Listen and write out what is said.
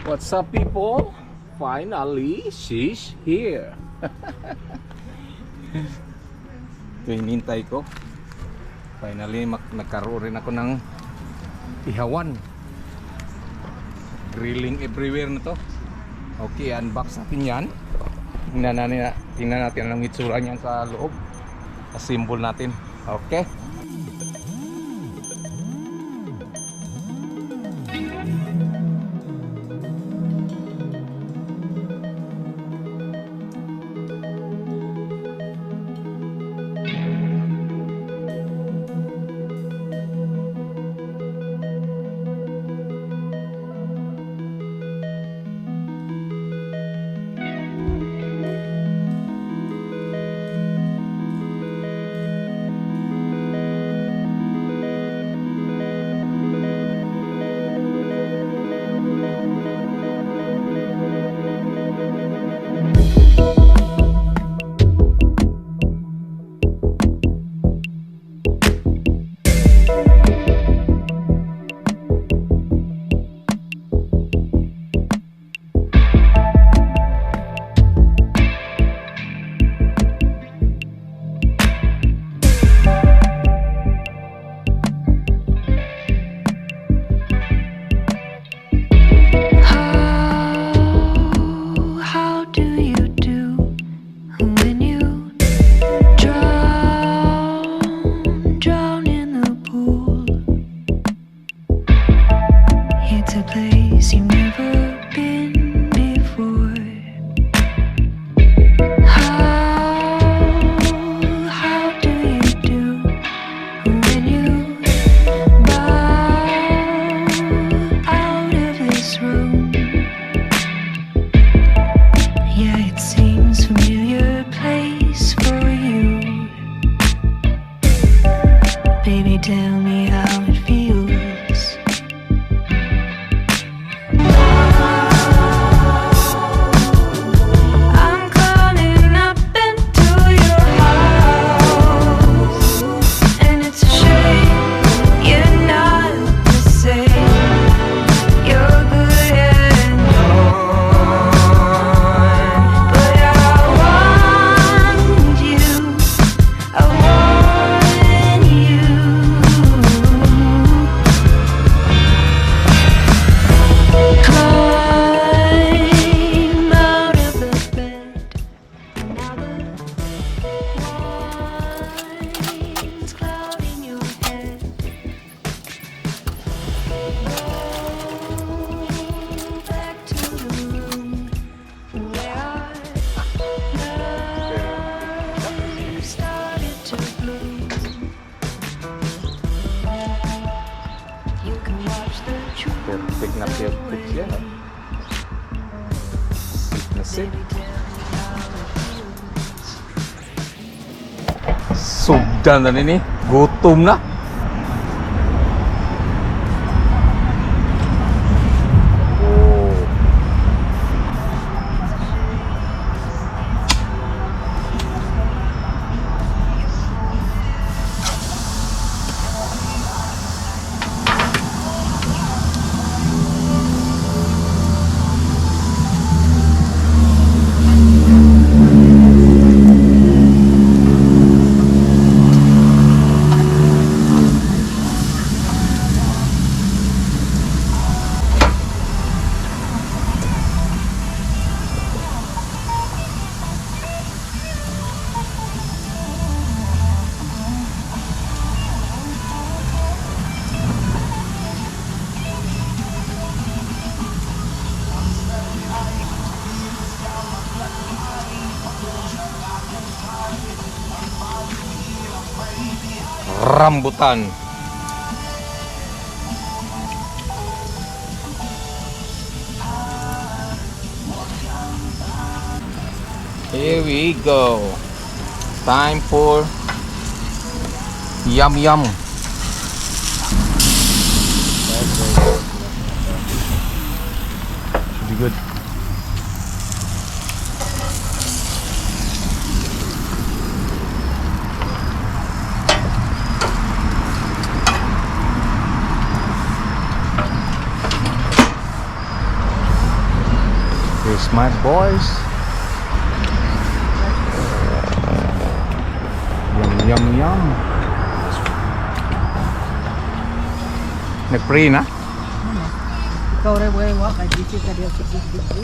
What's up, people? Finally, she's here. Ito hinintay ko. Finally, nagkaroon rin ako ng ihawan. Grilling everywhere na to. Okay, unbox natin yan. Tingnan natin ang itsura niyan sa loob. Assemble natin. Okay. Perfect na perfect yan. Sit na sit. Sugdan na nini. Gutom na. Rambutan. Here we go. Time for yum yum. Should be good. Here's my boys. Yum, yum, yum. Nag-pray na? Ikaw rin mo yung kay Disi ka diya sa Disi.